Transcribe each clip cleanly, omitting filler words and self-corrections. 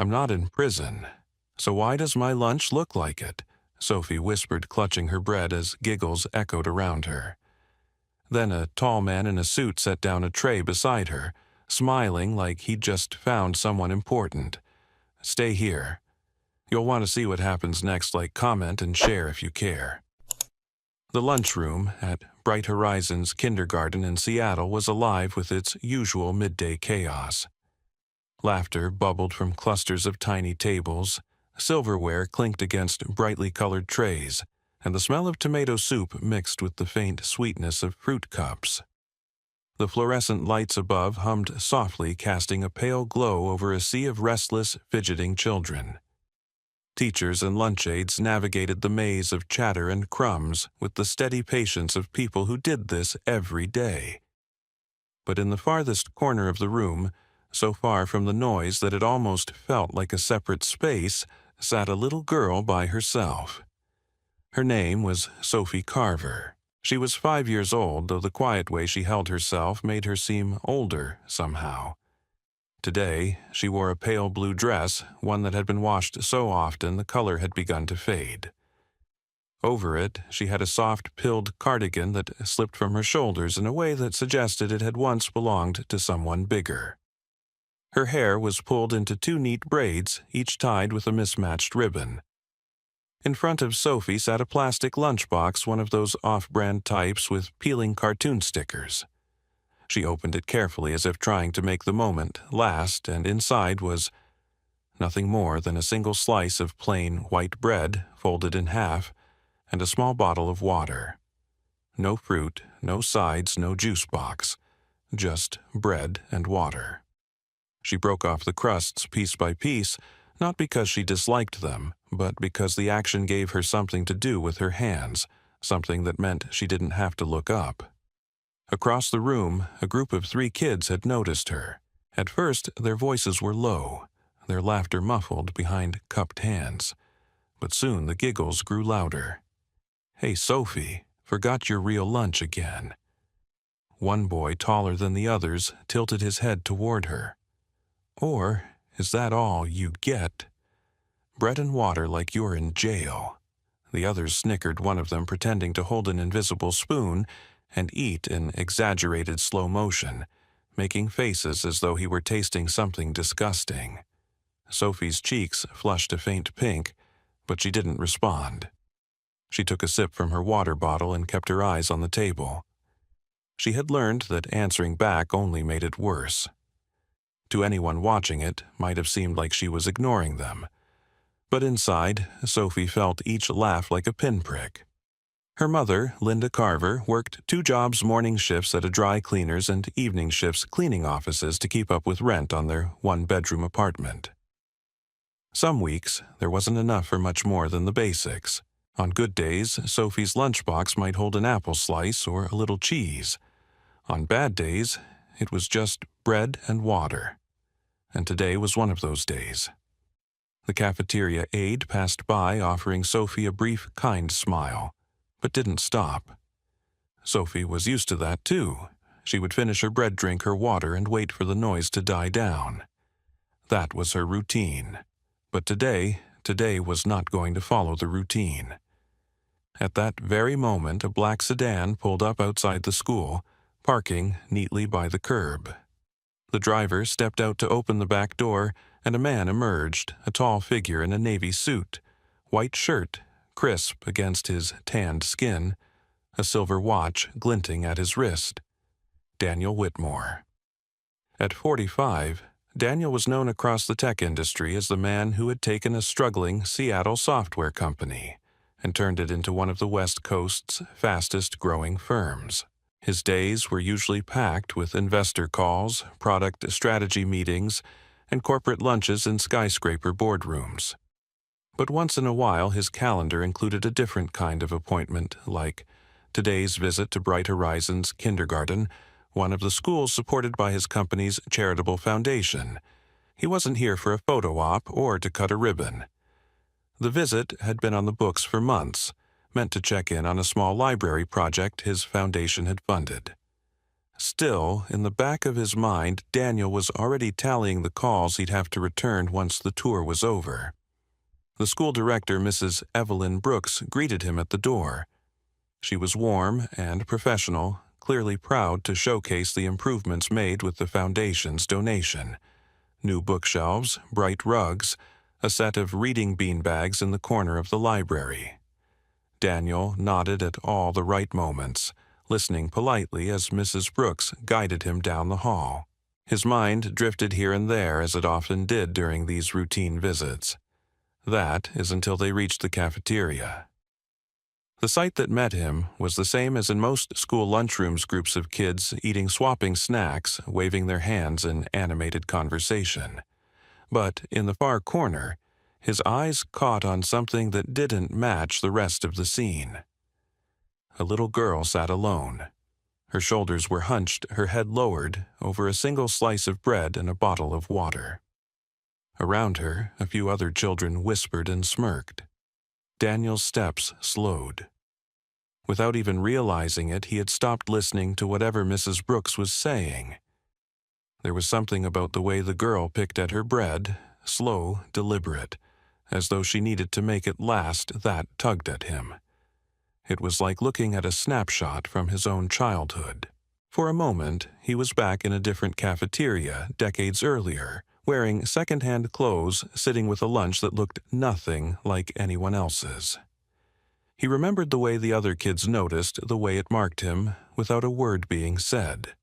I'm not in prison. So why does my lunch look like it? Sophie whispered, clutching her bread as giggles echoed around her. Then a tall man in a suit set down a tray beside her, smiling like he'd just found someone important. Stay here. You'll want to see what happens next, like comment and share if you care. The lunchroom at Bright Horizons Kindergarten in Seattle was alive with its usual midday chaos. Laughter bubbled from clusters of tiny tables, silverware clinked against brightly colored trays, and the smell of tomato soup mixed with the faint sweetness of fruit cups. The fluorescent lights above hummed softly, casting a pale glow over a sea of restless, fidgeting children. Teachers and lunch aides navigated the maze of chatter and crumbs with the steady patience of people who did this every day. But in the farthest corner of the room, so far from the noise that it almost felt like a separate space, sat a little girl by herself. Her name was Sophie Carver. She was 5 years old, though the quiet way she held herself made her seem older somehow. Today, she wore a pale blue dress, one that had been washed so often the color had begun to fade. Over it, she had a soft, pilled cardigan that slipped from her shoulders in a way that suggested it had once belonged to someone bigger. Her hair was pulled into 2 neat braids, each tied with a mismatched ribbon. In front of Sophie sat a plastic lunchbox, one of those off-brand types with peeling cartoon stickers. She opened it carefully as if trying to make the moment last, and inside was nothing more than a single slice of plain white bread folded in half and a small bottle of water. No fruit, no sides, no juice box, just bread and water. She broke off the crusts piece by piece, not because she disliked them, but because the action gave her something to do with her hands, something that meant she didn't have to look up. Across the room, a group of 3 kids had noticed her. At first, their voices were low, their laughter muffled behind cupped hands. But soon the giggles grew louder. "Hey, Sophie, forgot your real lunch again." One boy, taller than the others, tilted his head toward her. "Or is that all you get? Bread and water like you're in jail." The others snickered, one of them pretending to hold an invisible spoon and eat in exaggerated slow motion, making faces as though he were tasting something disgusting. Sophie's cheeks flushed a faint pink, but she didn't respond. She took a sip from her water bottle and kept her eyes on the table. She had learned that answering back only made it worse. To anyone watching it, might have seemed like she was ignoring them. But inside, Sophie felt each laugh like a pinprick. Her mother, Linda Carver, worked 2 jobs, morning shifts at a dry cleaners and evening shifts cleaning offices to keep up with rent on their 1-bedroom apartment. Some weeks, there wasn't enough for much more than the basics. On good days, Sophie's lunchbox might hold an apple slice or a little cheese. On bad days, it was just bread and water. And today was one of those days. The cafeteria aide passed by, offering Sophie a brief, kind smile, but didn't stop. Sophie was used to that, too. She would finish her bread, drink her water, and wait for the noise to die down. That was her routine. But today was not going to follow the routine. At that very moment, a black sedan pulled up outside the school, parking neatly by the curb. The driver stepped out to open the back door, and a man emerged, a tall figure in a navy suit, white shirt crisp against his tanned skin, a silver watch glinting at his wrist. Daniel Whitmore. At 45, Daniel was known across the tech industry as the man who had taken a struggling Seattle software company and turned it into one of the West Coast's fastest-growing firms. His days were usually packed with investor calls, product strategy meetings, and corporate lunches in skyscraper boardrooms. But once in a while, his calendar included a different kind of appointment, like today's visit to Bright Horizons Kindergarten, one of the schools supported by his company's charitable foundation. He wasn't here for a photo op or to cut a ribbon. The visit had been on the books for months, meant to check in on a small library project his foundation had funded. Still, in the back of his mind, Daniel was already tallying the calls he'd have to return once the tour was over. The school director, Mrs. Evelyn Brooks, greeted him at the door. She was warm and professional, clearly proud to showcase the improvements made with the foundation's donation. New bookshelves, bright rugs, a set of reading beanbags in the corner of the library. Daniel nodded at all the right moments, listening politely as Mrs. Brooks guided him down the hall. His mind drifted here and there as it often did during these routine visits. That is until they reached the cafeteria. The sight that met him was the same as in most school lunchrooms, groups of kids eating swapping snacks, waving their hands in animated conversation. But in the far corner, his eyes caught on something that didn't match the rest of the scene. A little girl sat alone. Her shoulders were hunched, her head lowered, over a single slice of bread and a bottle of water. Around her, a few other children whispered and smirked. Daniel's steps slowed. Without even realizing it, he had stopped listening to whatever Mrs. Brooks was saying. There was something about the way the girl picked at her bread, slow, deliberate, as though she needed to make it last, that tugged at him. It was like looking at a snapshot from his own childhood. For a moment, he was back in a different cafeteria decades earlier, wearing second-hand clothes, sitting with a lunch that looked nothing like anyone else's. He remembered the way the other kids noticed, the way it marked him, without a word being said.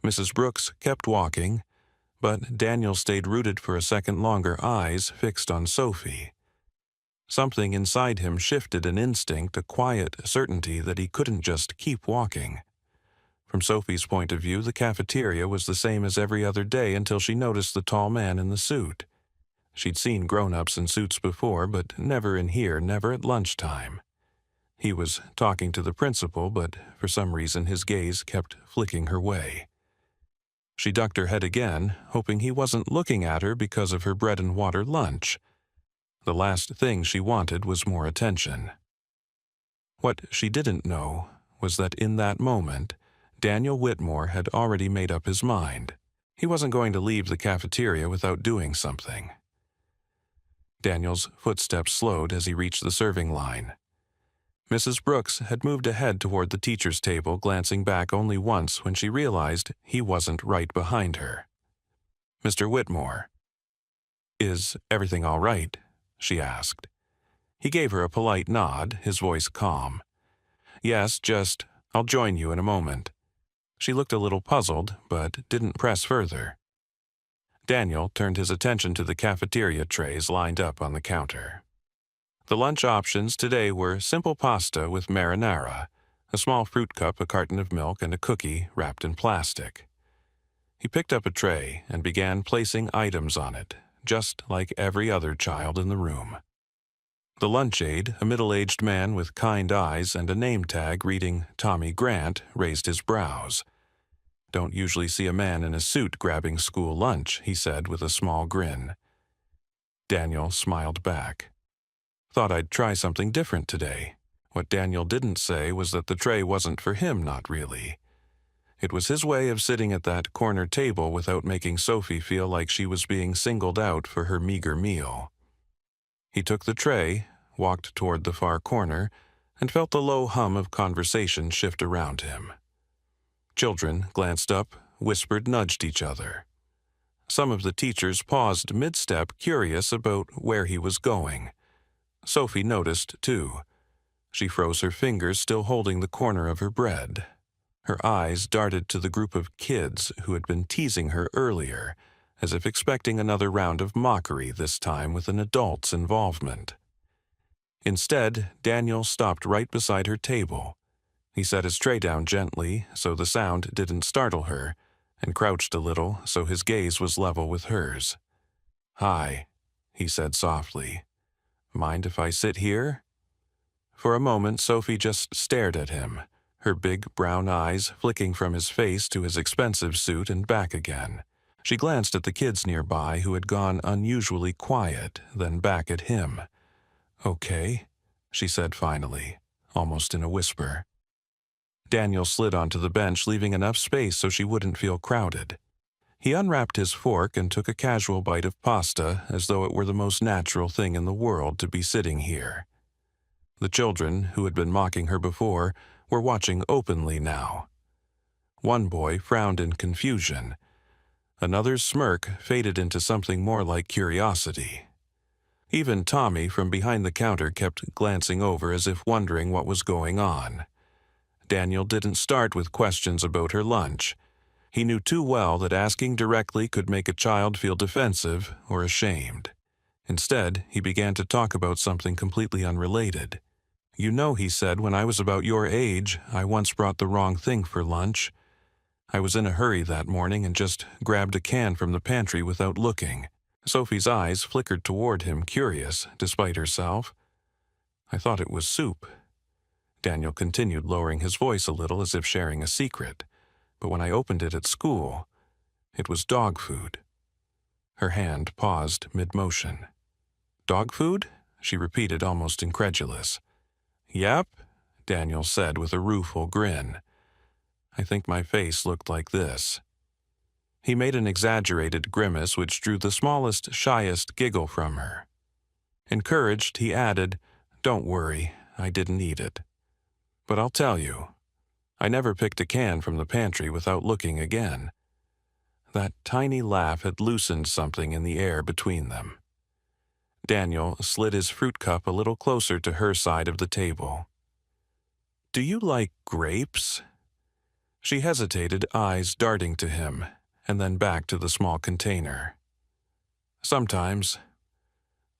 Mrs. Brooks kept walking, but Daniel stayed rooted for a second longer, eyes fixed on Sophie. Something inside him shifted an instinct, a quiet certainty that he couldn't just keep walking. From Sophie's point of view, the cafeteria was the same as every other day until she noticed the tall man in the suit. She'd seen grown-ups in suits before, but never in here, never at lunchtime. He was talking to the principal, but for some reason his gaze kept flicking her way. She ducked her head again, hoping he wasn't looking at her because of her bread-and-water lunch. The last thing she wanted was more attention. What she didn't know was that in that moment, Daniel Whitmore had already made up his mind. He wasn't going to leave the cafeteria without doing something. Daniel's footsteps slowed as he reached the serving line. Mrs. Brooks had moved ahead toward the teacher's table, glancing back only once when she realized he wasn't right behind her. "Mr. Whitmore." "Is everything all right?" she asked. He gave her a polite nod, his voice calm. "Yes, I'll join you in a moment." She looked a little puzzled, but didn't press further. Daniel turned his attention to the cafeteria trays lined up on the counter. The lunch options today were simple pasta with marinara, a small fruit cup, a carton of milk, and a cookie wrapped in plastic. He picked up a tray and began placing items on it, just like every other child in the room. The lunch aide, a middle-aged man with kind eyes and a name tag reading Tommy Grant, raised his brows. "Don't usually see a man in a suit grabbing school lunch," he said with a small grin. Daniel smiled back. "Thought I'd try something different today." What Daniel didn't say was that the tray wasn't for him, not really. It was his way of sitting at that corner table without making Sophie feel like she was being singled out for her meager meal. He took the tray, walked toward the far corner, and felt the low hum of conversation shift around him. Children glanced up, whispered, nudged each other. Some of the teachers paused mid-step, curious about where he was going. Sophie noticed, too. She froze her fingers, still holding the corner of her bread. Her eyes darted to the group of kids who had been teasing her earlier, as if expecting another round of mockery, this time with an adult's involvement. Instead, Daniel stopped right beside her table. He set his tray down gently so the sound didn't startle her, and crouched a little so his gaze was level with hers. "Hi," he said softly. "Mind if I sit here?" For a moment, Sophie just stared at him, her big brown eyes flicking from his face to his expensive suit and back again. She glanced at the kids nearby who had gone unusually quiet, then back at him. "Okay," she said finally, almost in a whisper. Daniel slid onto the bench, leaving enough space so she wouldn't feel crowded. He unwrapped his fork and took a casual bite of pasta as though it were the most natural thing in the world to be sitting here. The children, who had been mocking her before, were watching openly now. One boy frowned in confusion. Another's smirk faded into something more like curiosity. Even Tommy from behind the counter kept glancing over as if wondering what was going on. Daniel didn't start with questions about her lunch. He knew too well that asking directly could make a child feel defensive or ashamed. Instead, he began to talk about something completely unrelated. "You know," he said, "when I was about your age, I once brought the wrong thing for lunch. I was in a hurry that morning and just grabbed a can from the pantry without looking." Sophie's eyes flickered toward him, curious, despite herself. "I thought it was soup." Daniel continued, lowering his voice a little as if sharing a secret. "But when I opened it at school, it was dog food." Her hand paused mid-motion. "Dog food?" she repeated, almost incredulous. "Yep," Daniel said with a rueful grin. "I think my face looked like this." He made an exaggerated grimace which drew the smallest, shyest giggle from her. Encouraged, he added, "Don't worry, I didn't eat it. But I'll tell you, I never picked a can from the pantry without looking again." That tiny laugh had loosened something in the air between them. Daniel slid his fruit cup a little closer to her side of the table. "Do you like grapes?" She hesitated, eyes darting to him, and then back to the small container. "Sometimes."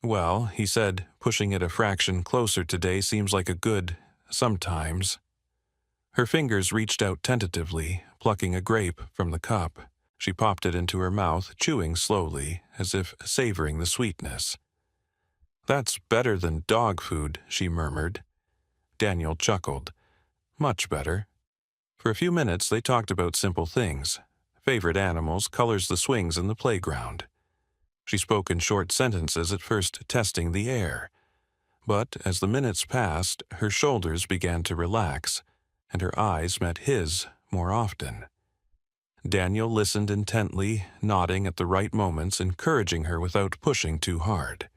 "Well," he said, "pushing it a fraction closer today seems like a good sometimes." Her fingers reached out tentatively, plucking a grape from the cup. She popped it into her mouth, chewing slowly, as if savoring the sweetness. "That's better than dog food," she murmured. Daniel chuckled. "Much better." For a few minutes they talked about simple things. Favorite animals, colors, the swings in the playground. She spoke in short sentences, at first testing the air. But as the minutes passed, her shoulders began to relax, and her eyes met his more often. Daniel listened intently, nodding at the right moments, encouraging her without pushing too hard.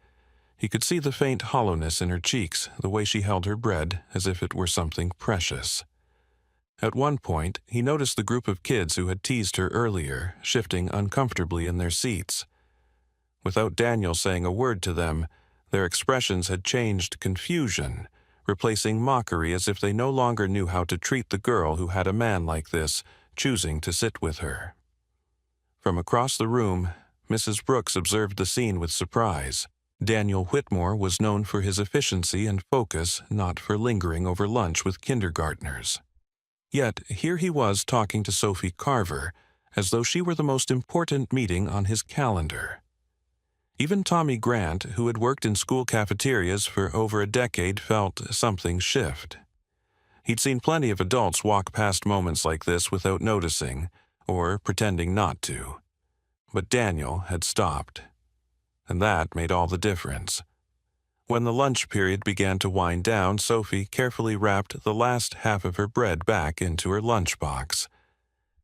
He could see the faint hollowness in her cheeks, the way she held her bread as if it were something precious. At one point, he noticed the group of kids who had teased her earlier, shifting uncomfortably in their seats. Without Daniel saying a word to them, their expressions had changed confusion, replacing mockery as if they no longer knew how to treat the girl who had a man like this, choosing to sit with her. From across the room, Mrs. Brooks observed the scene with surprise. Daniel Whitmore was known for his efficiency and focus, not for lingering over lunch with kindergartners. Yet here he was talking to Sophie Carver, as though she were the most important meeting on his calendar. Even Tommy Grant, who had worked in school cafeterias for over a decade, felt something shift. He'd seen plenty of adults walk past moments like this without noticing, or pretending not to. But Daniel had stopped. And that made all the difference. When the lunch period began to wind down, Sophie carefully wrapped the last half of her bread back into her lunchbox.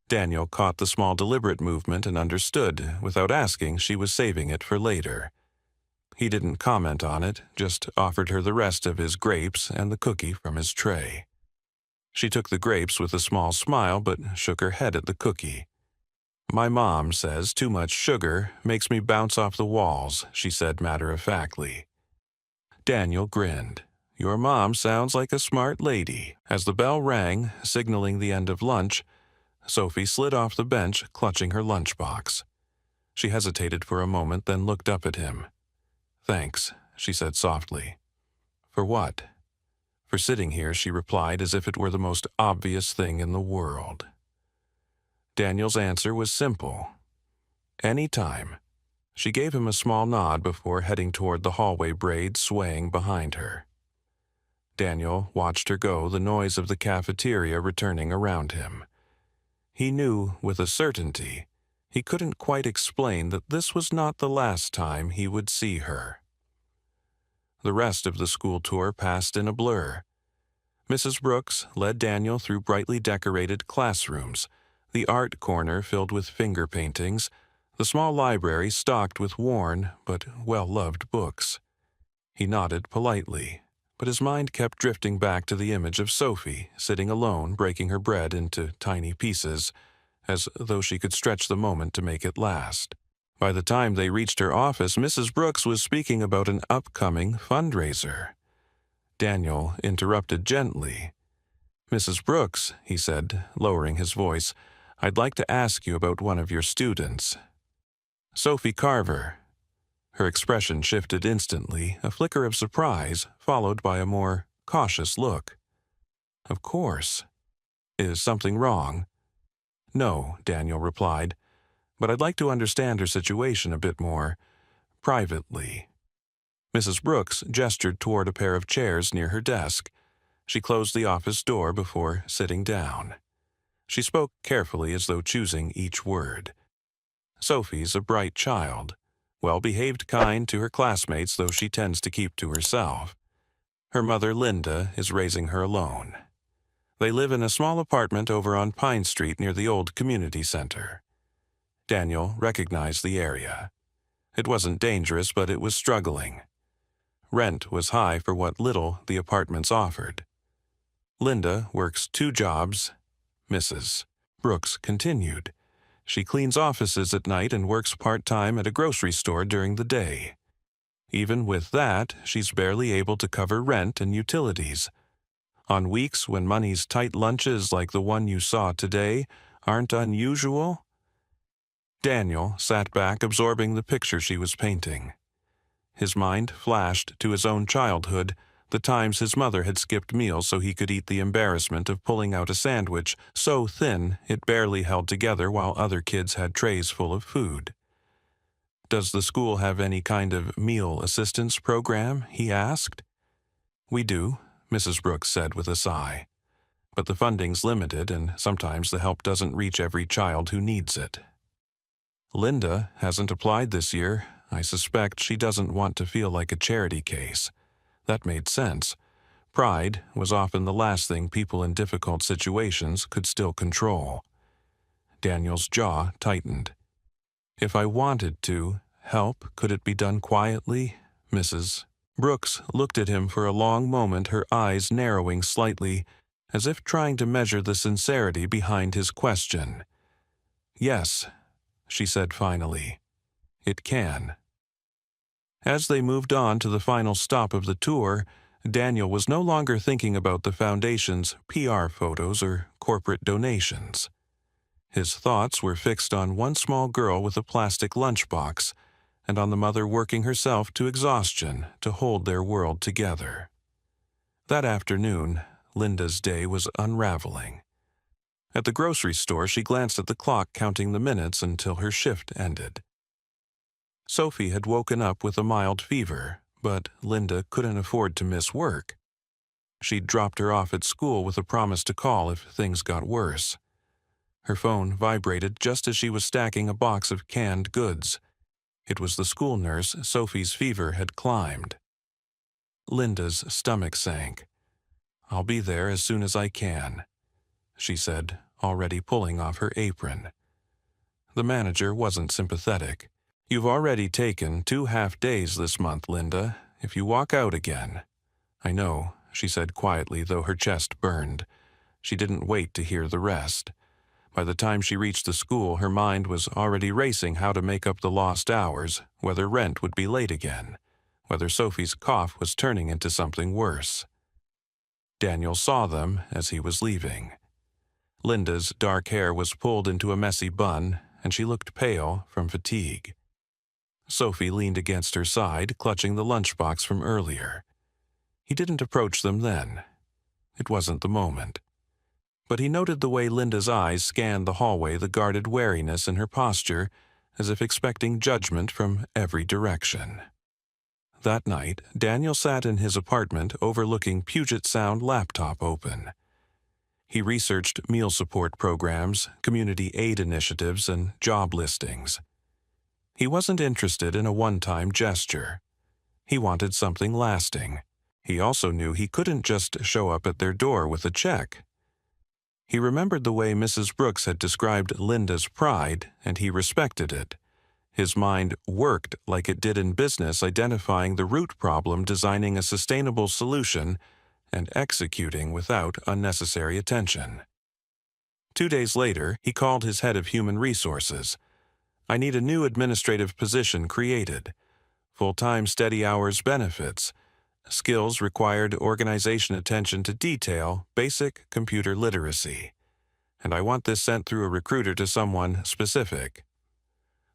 Daniel caught the small deliberate movement and understood, without asking, she was saving it for later. He didn't comment on it, just offered her the rest of his grapes and the cookie from his tray. She took the grapes with a small smile but shook her head at the cookie. "My mom says too much sugar makes me bounce off the walls," she said matter-of-factly. Daniel grinned. "Your mom sounds like a smart lady." As the bell rang, signaling the end of lunch, Sophie slid off the bench, clutching her lunchbox. She hesitated for a moment, then looked up at him. "Thanks," she said softly. "For what?" "For sitting here," she replied, as if it were the most obvious thing in the world. Daniel's answer was simple. "Any time." She gave him a small nod before heading toward the hallway, braid swaying behind her. Daniel watched her go, the noise of the cafeteria returning around him. He knew with a certainty he couldn't quite explain that this was not the last time he would see her. The rest of the school tour passed in a blur. Mrs. Brooks led Daniel through brightly decorated classrooms, the art corner filled with finger paintings, the small library stocked with worn but well-loved books. He nodded politely, but his mind kept drifting back to the image of Sophie sitting alone breaking her bread into tiny pieces, as though she could stretch the moment to make it last. By the time they reached her office, Mrs. Brooks was speaking about an upcoming fundraiser. Daniel interrupted gently. "Mrs. Brooks," he said, lowering his voice, "I'd like to ask you about one of your students." "Sophie Carver." Her expression shifted instantly, a flicker of surprise, followed by a more cautious look. "Of course. Is something wrong?" "No," Daniel replied, "but I'd like to understand her situation a bit more privately." Mrs. Brooks gestured toward a pair of chairs near her desk. She closed the office door before sitting down. She spoke carefully as though choosing each word. "Sophie's a bright child, well-behaved, kind to her classmates, though she tends to keep to herself. Her mother, Linda, is raising her alone. They live in a small apartment over on Pine Street near the old community center." Daniel recognized the area. It wasn't dangerous, but it was struggling. Rent was high for what little the apartments offered. "Linda works 2 jobs," Mrs. Brooks continued. "She cleans offices at night and works part-time at a grocery store during the day. Even with that, she's barely able to cover rent and utilities. On weeks when money's tight, lunches like the one you saw today aren't unusual." Daniel sat back, absorbing the picture she was painting. His mind flashed to his own childhood, the times his mother had skipped meals so he could eat the embarrassment of pulling out a sandwich so thin it barely held together while other kids had trays full of food. "Does the school have any kind of meal assistance program?" he asked. "We do," Mrs. Brooks said with a sigh. "But the funding's limited, and sometimes the help doesn't reach every child who needs it." "Linda hasn't applied this year. I suspect she doesn't want to feel like a charity case." That made sense. Pride was often the last thing people in difficult situations could still control. Daniel's jaw tightened. "If I wanted to help, could it be done quietly?" Mrs. Brooks looked at him for a long moment, her eyes narrowing slightly, as if trying to measure the sincerity behind his question. "Yes," she said finally, "it can." As they moved on to the final stop of the tour, Daniel was no longer thinking about the foundation's PR photos or corporate donations. His thoughts were fixed on one small girl with a plastic lunchbox, and on the mother working herself to exhaustion to hold their world together. That afternoon, Linda's day was unraveling. At the grocery store, she glanced at the clock, counting the minutes until her shift ended. Sophie had woken up with a mild fever, but Linda couldn't afford to miss work. She'd dropped her off at school with a promise to call if things got worse. Her phone vibrated just as she was stacking a box of canned goods. It was the school nurse. Sophie's fever had climbed. Linda's stomach sank. "I'll be there as soon as I can," she said, already pulling off her apron. The manager wasn't sympathetic. "You've already taken 2 half-days this month, Linda. If you walk out again—" "I know," she said quietly, though her chest burned. She didn't wait to hear the rest. By the time she reached the school, her mind was already racing how to make up the lost hours, whether rent would be late again, whether Sophie's cough was turning into something worse. Daniel saw them as he was leaving. Linda's dark hair was pulled into a messy bun, and she looked pale from fatigue. Sophie leaned against her side, clutching the lunchbox from earlier. He didn't approach them then. It wasn't the moment. But he noted the way Linda's eyes scanned the hallway, the guarded wariness in her posture, as if expecting judgment from every direction. That night, Daniel sat in his apartment overlooking Puget Sound, laptop open. He researched meal support programs, community aid initiatives, and job listings. He wasn't interested in a one-time gesture. He wanted something lasting, He also knew he couldn't just show up at their door with a check. He remembered the way Mrs. Brooks had described Linda's pride, and he respected it. His mind worked like it did in business, identifying the root problem, designing a sustainable solution, and executing without unnecessary attention. 2 days later, he called his head of human resources. "I need a new administrative position created. Full-time steady hours benefits. Skills required organization, attention to detail, basic computer literacy. And I want this sent through a recruiter to someone specific."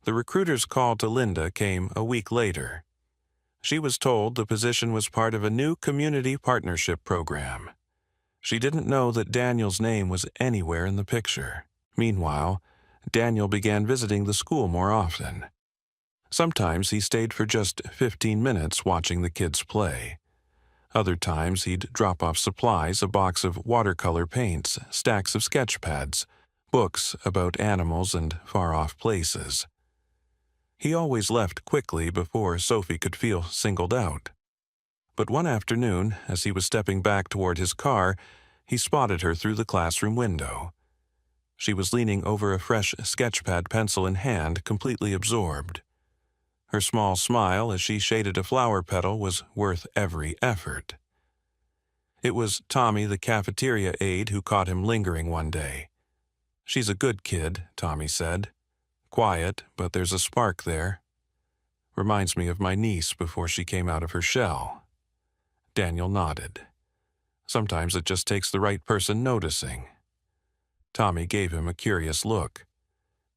The recruiter's call to Linda came a week later. She was told the position was part of a new community partnership program. She didn't know that Daniel's name was anywhere in the picture. Meanwhile, Daniel began visiting the school more often. Sometimes he stayed for just 15 minutes watching the kids play. Other times he'd drop off supplies, a box of watercolor paints, stacks of sketch pads, books about animals and far-off places. He always left quickly before Sophie could feel singled out. But one afternoon, as he was stepping back toward his car, he spotted her through the classroom window. She was leaning over a fresh sketchpad, pencil in hand, completely absorbed. Her small smile as she shaded a flower petal was worth every effort. It was Tommy, the cafeteria aide, who caught him lingering one day. "She's a good kid," Tommy said. "Quiet, but there's a spark there. Reminds me of my niece before she came out of her shell." Daniel nodded. "Sometimes it just takes the right person noticing." Tommy gave him a curious look.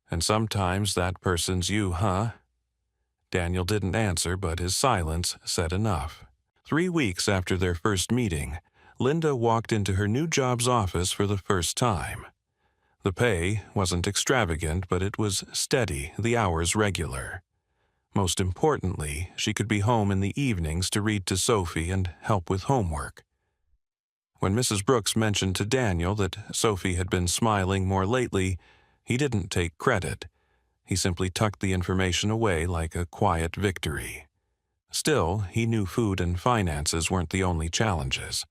"And sometimes that person's you, huh?" Daniel didn't answer, but his silence said enough. 3 weeks after their first meeting, Linda walked into her new job's office for the first time. The pay wasn't extravagant, but it was steady, the hours regular. Most importantly, she could be home in the evenings to read to Sophie and help with homework. When Mrs. Brooks mentioned to Daniel that Sophie had been smiling more lately, he didn't take credit. He simply tucked the information away like a quiet victory. Still, he knew food and finances weren't the only challenges.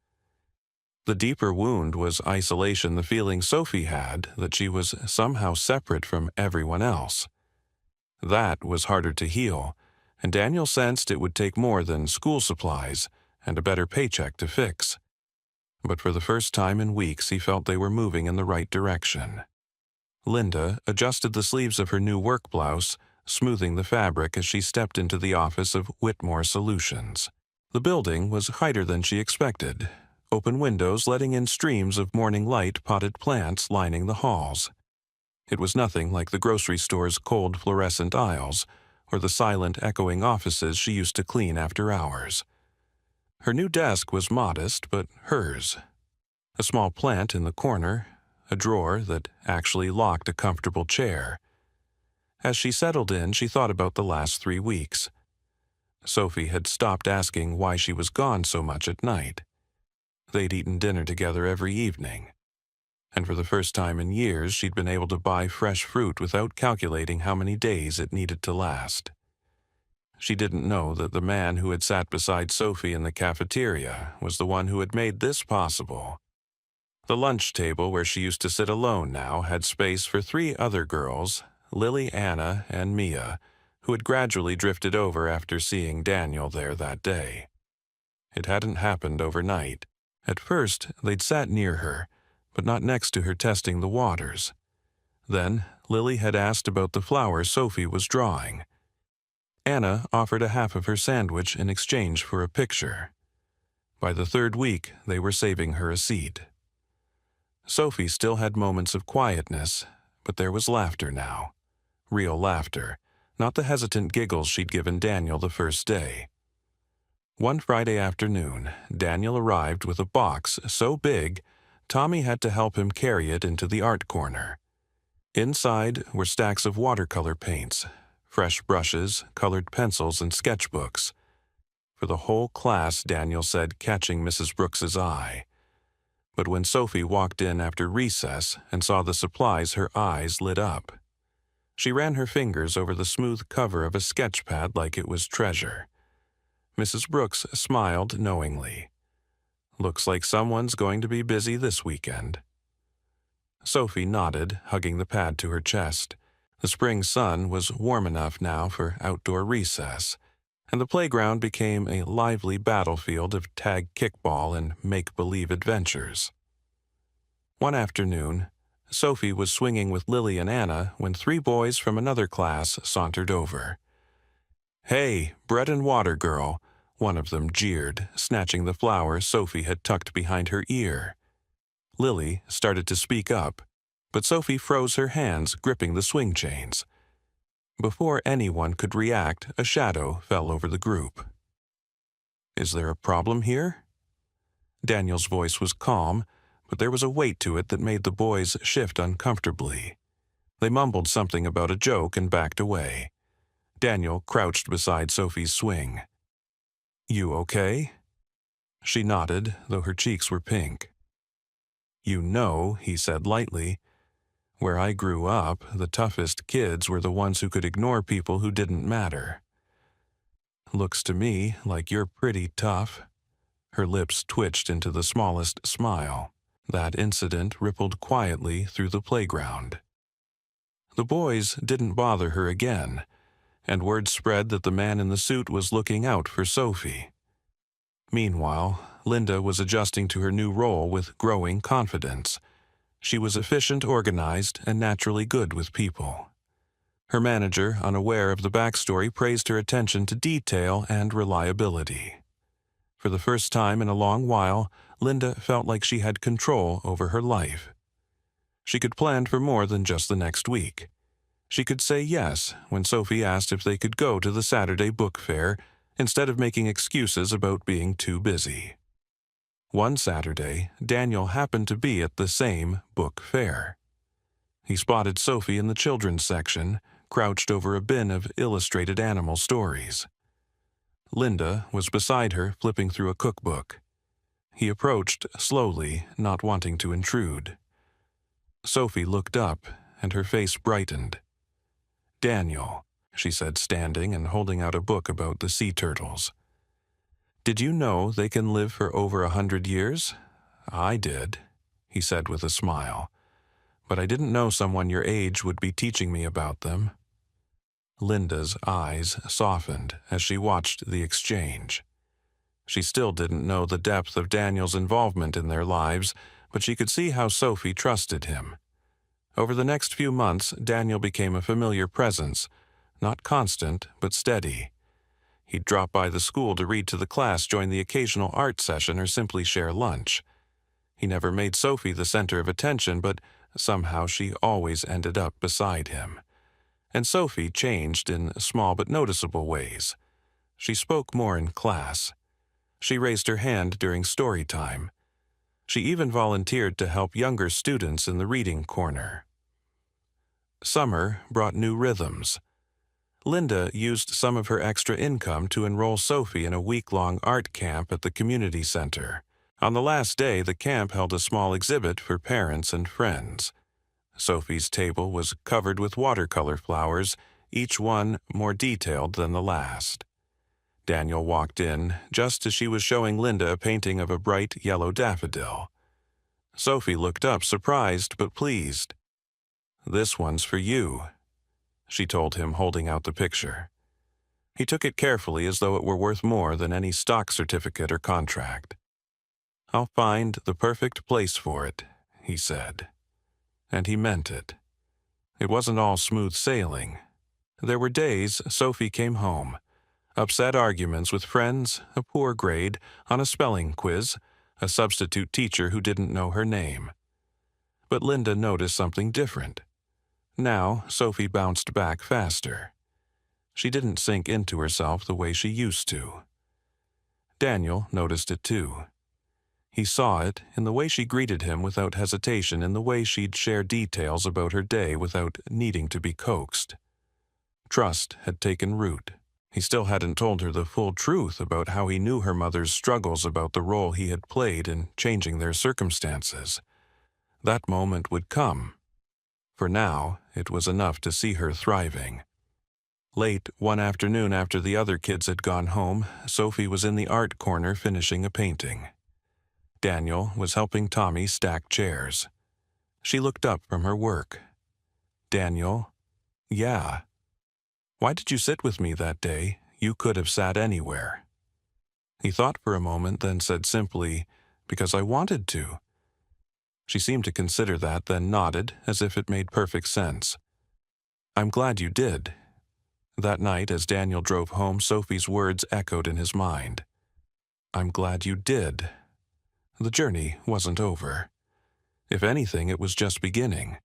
The deeper wound was isolation, the feeling Sophie had that she was somehow separate from everyone else. That was harder to heal, and Daniel sensed it would take more than school supplies and a better paycheck to fix. But for the first time in weeks, he felt they were moving in the right direction. Linda adjusted the sleeves of her new work blouse, smoothing the fabric as she stepped into the office of Whitmore Solutions. The building was higher than she expected. Open windows letting in streams of morning light, potted plants lining the halls. It was nothing like the grocery store's cold fluorescent aisles or the silent, echoing offices she used to clean after hours. Her new desk was modest, but hers. A small plant in the corner, a drawer that actually locked a comfortable chair. As she settled in, she thought about the last 3 weeks. Sophie had stopped asking why she was gone so much at night. They'd eaten dinner together every evening. And for the first time in years, she'd been able to buy fresh fruit without calculating how many days it needed to last. She didn't know that the man who had sat beside Sophie in the cafeteria was the one who had made this possible. The lunch table where she used to sit alone now had space for 3 other girls, Lily, Anna, and Mia, who had gradually drifted over after seeing Daniel there that day. It hadn't happened overnight. At first, they'd sat near her, but not next to her testing the waters. Then, Lily had asked about the flowers Sophie was drawing. Anna offered a half of her sandwich in exchange for a picture. By the 3rd week, they were saving her a seat. Sophie still had moments of quietness, but there was laughter now. Real laughter, not the hesitant giggles she'd given Daniel the first day. One Friday afternoon, Daniel arrived with a box so big, Tommy had to help him carry it into the art corner. Inside were stacks of watercolor paints, fresh brushes, colored pencils, and sketchbooks. For the whole class, Daniel said, catching Mrs. Brooks's eye. But when Sophie walked in after recess and saw the supplies, her eyes lit up. She ran her fingers over the smooth cover of a sketchpad like it was treasure. Mrs. Brooks smiled knowingly. Looks like someone's going to be busy this weekend. Sophie nodded, hugging the pad to her chest. The spring sun was warm enough now for outdoor recess, and the playground became a lively battlefield of tag kickball and make-believe adventures. One afternoon, Sophie was swinging with Lily and Anna when 3 boys from another class sauntered over. "Hey, bread and water, girl," one of them jeered, snatching the flower Sophie had tucked behind her ear. Lily started to speak up, but Sophie froze her hands, gripping the swing chains. Before anyone could react, a shadow fell over the group. "Is there a problem here?" Daniel's voice was calm, but there was a weight to it that made the boys shift uncomfortably. They mumbled something about a joke and backed away. Daniel crouched beside Sophie's swing. "You okay?" She nodded, though her cheeks were pink. "You know," he said lightly, "where I grew up, the toughest kids were the ones who could ignore people who didn't matter. Looks to me like you're pretty tough." Her lips twitched into the smallest smile. That incident rippled quietly through the playground. The boys didn't bother her again, and word spread that the man in the suit was looking out for Sophie. Meanwhile, Linda was adjusting to her new role with growing confidence. She was efficient, organized, and naturally good with people. Her manager, unaware of the backstory, praised her attention to detail and reliability. For the first time in a long while, Linda felt like she had control over her life. She could plan for more than just the next week. She could say yes when Sophie asked if they could go to the Saturday book fair instead of making excuses about being too busy. One Saturday, Daniel happened to be at the same book fair. He spotted Sophie in the children's section, crouched over a bin of illustrated animal stories. Linda was beside her, flipping through a cookbook. He approached slowly, not wanting to intrude. Sophie looked up, and her face brightened. "Daniel," she said, standing and holding out a book about the sea turtles. "Did you know they can live for over 100 years? I did," he said with a smile. "But I didn't know someone your age would be teaching me about them." Linda's eyes softened as she watched the exchange. She still didn't know the depth of Daniel's involvement in their lives, but she could see how Sophie trusted him. Over the next few months, Daniel became a familiar presence, not constant, but steady. He'd drop by the school to read to the class, join the occasional art session, or simply share lunch. He never made Sophie the center of attention, but somehow she always ended up beside him. And Sophie changed in small but noticeable ways. She spoke more in class. She raised her hand during story time. She even volunteered to help younger students in the reading corner. Summer brought new rhythms. Linda used some of her extra income to enroll Sophie in a week-long art camp at the community center. On the last day, the camp held a small exhibit for parents and friends. Sophie's table was covered with watercolor flowers, each one more detailed than the last. Daniel walked in just as she was showing Linda a painting of a bright yellow daffodil. Sophie looked up, surprised but pleased. "This one's for you," she told him, holding out the picture. He took it carefully as though it were worth more than any stock certificate or contract. "I'll find the perfect place for it," he said. And he meant it. It wasn't all smooth sailing. There were days Sophie came home. Upset arguments with friends, a poor grade on a spelling quiz, a substitute teacher who didn't know her name. But Linda noticed something different. Now, Sophie bounced back faster. She didn't sink into herself the way she used to. Daniel noticed it too. He saw it in the way she greeted him without hesitation, in the way she'd share details about her day without needing to be coaxed. Trust had taken root. He still hadn't told her the full truth about how he knew her mother's struggles, about the role he had played in changing their circumstances. That moment would come. For now, it was enough to see her thriving. Late one afternoon after the other kids had gone home, Sophie was in the art corner finishing a painting. Daniel was helping Tommy stack chairs. She looked up from her work. "Daniel?" "Yeah." "Why did you sit with me that day? You could have sat anywhere." He thought for a moment, then said simply, "Because I wanted to." She seemed to consider that, then nodded, as if it made perfect sense. "I'm glad you did." That night, as Daniel drove home, Sophie's words echoed in his mind. "I'm glad you did." The journey wasn't over. If anything, it was just beginning.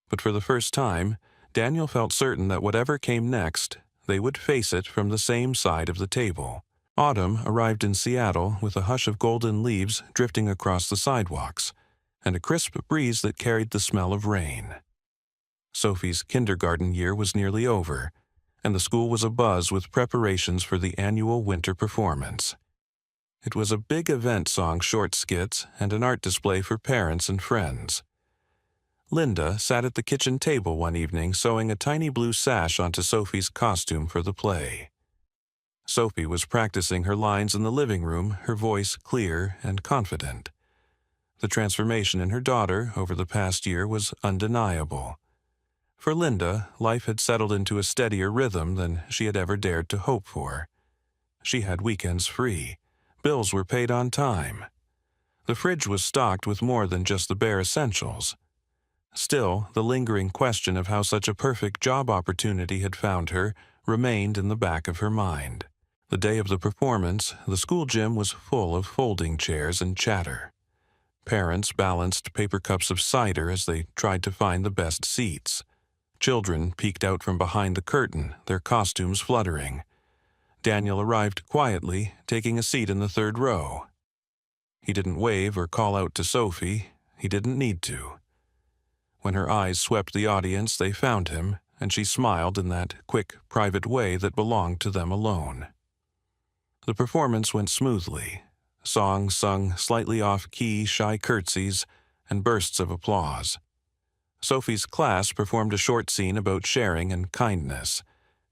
But for the first time, Daniel felt certain that whatever came next, they would face it from the same side of the table. Autumn arrived in Seattle with a hush of golden leaves drifting across the sidewalks, and a crisp breeze that carried the smell of rain. Sophie's kindergarten year was nearly over, and the school was abuzz with preparations for the annual winter performance. It was a big event song, short skits, and an art display for parents and friends. Linda sat at the kitchen table one evening sewing a tiny blue sash onto Sophie's costume for the play. Sophie was practicing her lines in the living room, her voice clear and confident. The transformation in her daughter over the past year was undeniable. For Linda, life had settled into a steadier rhythm than she had ever dared to hope for. She had weekends free. Bills were paid on time. The fridge was stocked with more than just the bare essentials. Still, the lingering question of how such a perfect job opportunity had found her remained in the back of her mind. The day of the performance, the school gym was full of folding chairs and chatter. Parents balanced paper cups of cider as they tried to find the best seats. Children peeked out from behind the curtain, their costumes fluttering. Daniel arrived quietly, taking a seat in the third row. He didn't wave or call out to Sophie. He didn't need to. When her eyes swept the audience, they found him, and she smiled in that quick, private way that belonged to them alone. The performance went smoothly. Songs sung slightly off-key, shy curtsies, and bursts of applause. Sophie's class performed a short scene about sharing and kindness,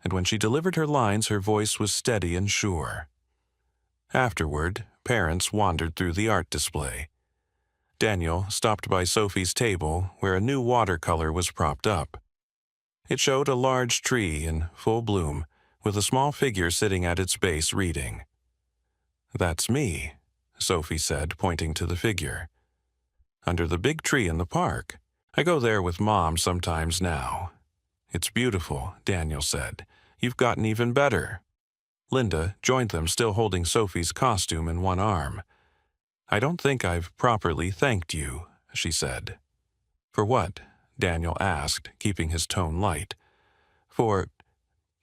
and when she delivered her lines, her voice was steady and sure. Afterward, parents wandered through the art display. Daniel stopped by Sophie's table, where a new watercolor was propped up. It showed a large tree in full bloom, with a small figure sitting at its base reading. "That's me," Sophie said, pointing to the figure. "Under the big tree in the park. I go there with Mom sometimes now." "It's beautiful," Daniel said. "You've gotten even better." Linda joined them, still holding Sophie's costume in one arm. "I don't think I've properly thanked you," she said. "For what?" Daniel asked, keeping his tone light. "For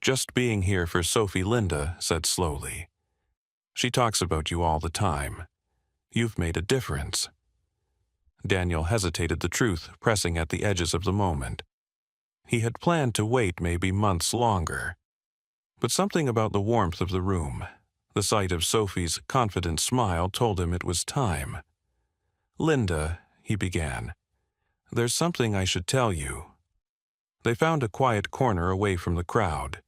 just being here for Sophie," Linda said slowly. "She talks about you all the time. You've made a difference." Daniel hesitated, the truth pressing at the edges of the moment. He had planned to wait maybe months longer. But something about the warmth of the room, the sight of Sophie's confident smile, told him it was time. "Linda," he began, "there's something I should tell you." They found a quiet corner away from the crowd.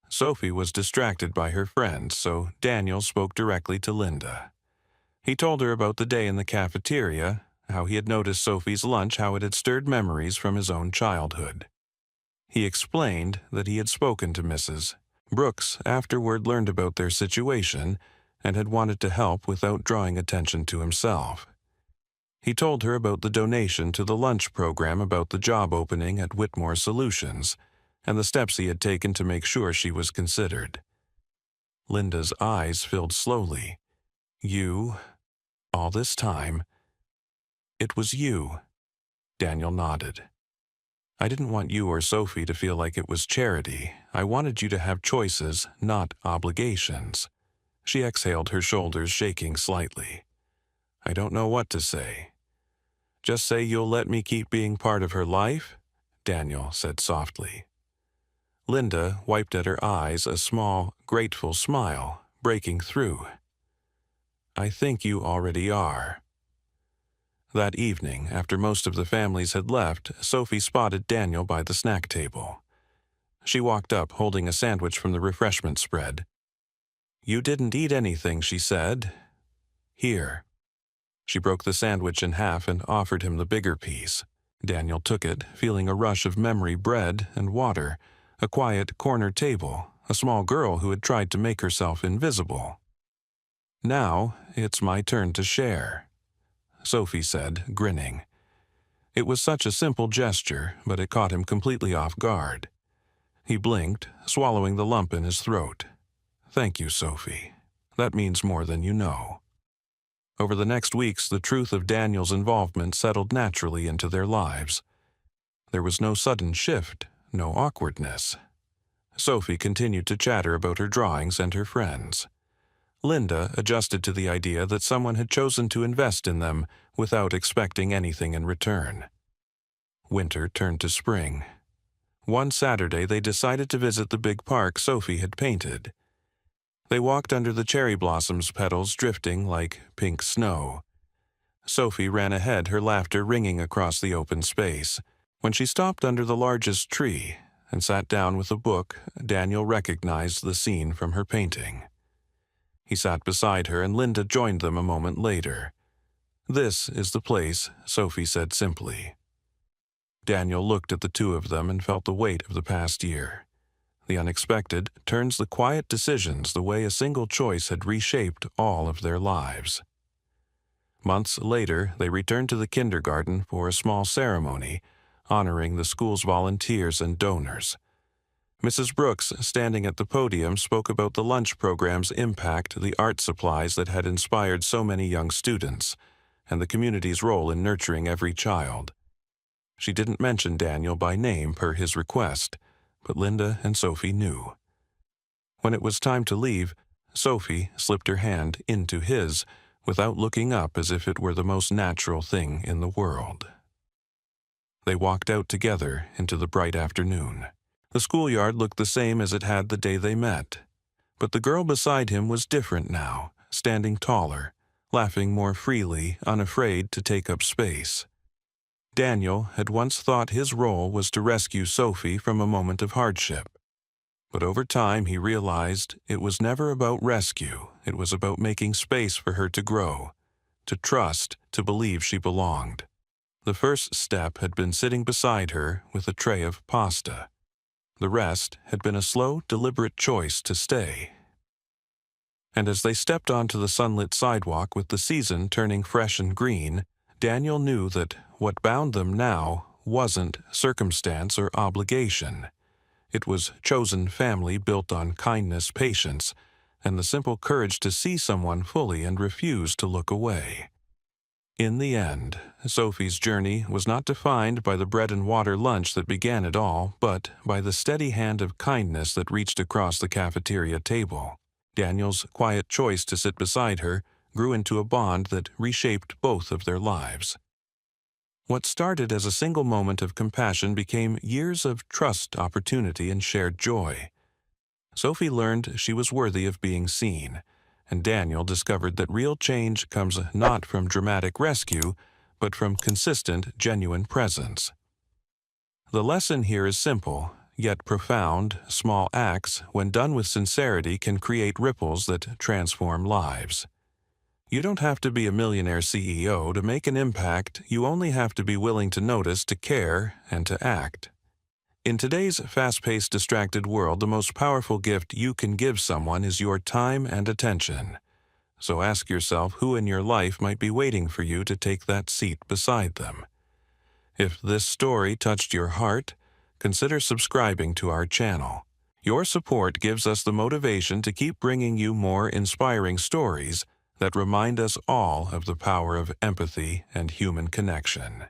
Sophie was distracted by her friends, so Daniel spoke directly to Linda. He told her about the day in the cafeteria, how he had noticed Sophie's lunch, how it had stirred memories from his own childhood. He explained that he had spoken to Mrs. Brooks, afterward learned about their situation, and had wanted to help without drawing attention to himself. He told her about the donation to the lunch program, about the job opening at Whitmore Solutions, and the steps he had taken to make sure she was considered. Linda's eyes filled slowly. "You? All this time? It was you?" Daniel nodded. "I didn't want you or Sophie to feel like it was charity. I wanted you to have choices, not obligations." She exhaled, her shoulders shaking slightly. "I don't know what to say." "Just say you'll let me keep being part of her life?" Daniel said softly. Linda wiped at her eyes, a small, grateful smile breaking through. "I think you already are." That evening, after most of the families had left, Sophie spotted Daniel by the snack table. She walked up holding a sandwich from the refreshment spread. "You didn't eat anything," she said. "Here." She broke the sandwich in half and offered him the bigger piece. Daniel took it, feeling a rush of memory: bread and water, a quiet corner table, a small girl who had tried to make herself invisible. "Now, it's my turn to share," Sophie said, grinning. It was such a simple gesture, but it caught him completely off guard. He blinked, swallowing the lump in his throat. "Thank you, Sophie. That means more than you know." Over the next weeks, the truth of Daniel's involvement settled naturally into their lives. There was no sudden shift, no awkwardness. Sophie continued to chatter about her drawings and her friends. Linda adjusted to the idea that someone had chosen to invest in them without expecting anything in return. Winter turned to spring. One Saturday, they decided to visit the big park Sophie had painted. They walked under the cherry blossoms, petals drifting like pink snow. Sophie ran ahead, her laughter ringing across the open space. When she stopped under the largest tree and sat down with a book, Daniel recognized the scene from her painting. He sat beside her, and Linda joined them a moment later. "This is the place," Sophie said simply. Daniel looked at the two of them and felt the weight of the past year. The unexpected turns the quiet decisions the way a single choice had reshaped all of their lives. Months later, they returned to the kindergarten for a small ceremony, honoring the school's volunteers and donors. Mrs. Brooks, standing at the podium, spoke about the lunch program's impact, the art supplies that had inspired so many young students, and the community's role in nurturing every child. She didn't mention Daniel by name per his request, but Linda and Sophie knew. When it was time to leave, Sophie slipped her hand into his without looking up, as if it were the most natural thing in the world. They walked out together into the bright afternoon. The schoolyard looked the same as it had the day they met, but the girl beside him was different now, standing taller, laughing more freely, unafraid to take up space. Daniel had once thought his role was to rescue Sophie from a moment of hardship. But over time he realized it was never about rescue, it was about making space for her to grow, to trust, to believe she belonged. The first step had been sitting beside her with a tray of pasta. The rest had been a slow, deliberate choice to stay. And as they stepped onto the sunlit sidewalk with the season turning fresh and green, Daniel knew that what bound them now wasn't circumstance or obligation. It was chosen family built on kindness, patience, and the simple courage to see someone fully and refuse to look away. In the end, Sophie's journey was not defined by the bread and water lunch that began it all, but by the steady hand of kindness that reached across the cafeteria table. Daniel's quiet choice to sit beside her grew into a bond that reshaped both of their lives. What started as a single moment of compassion became years of trust, opportunity, and shared joy. Sophie learned she was worthy of being seen, and Daniel discovered that real change comes not from dramatic rescue, but from consistent, genuine presence. The lesson here is simple, yet profound. Small acts, when done with sincerity, can create ripples that transform lives. You don't have to be a millionaire CEO to make an impact. You only have to be willing to notice, to care, and to act. In today's fast-paced, distracted world, the most powerful gift you can give someone is your time and attention. So ask yourself who in your life might be waiting for you to take that seat beside them. If this story touched your heart, consider subscribing to our channel. Your support gives us the motivation to keep bringing you more inspiring stories that remind us all of the power of empathy and human connection.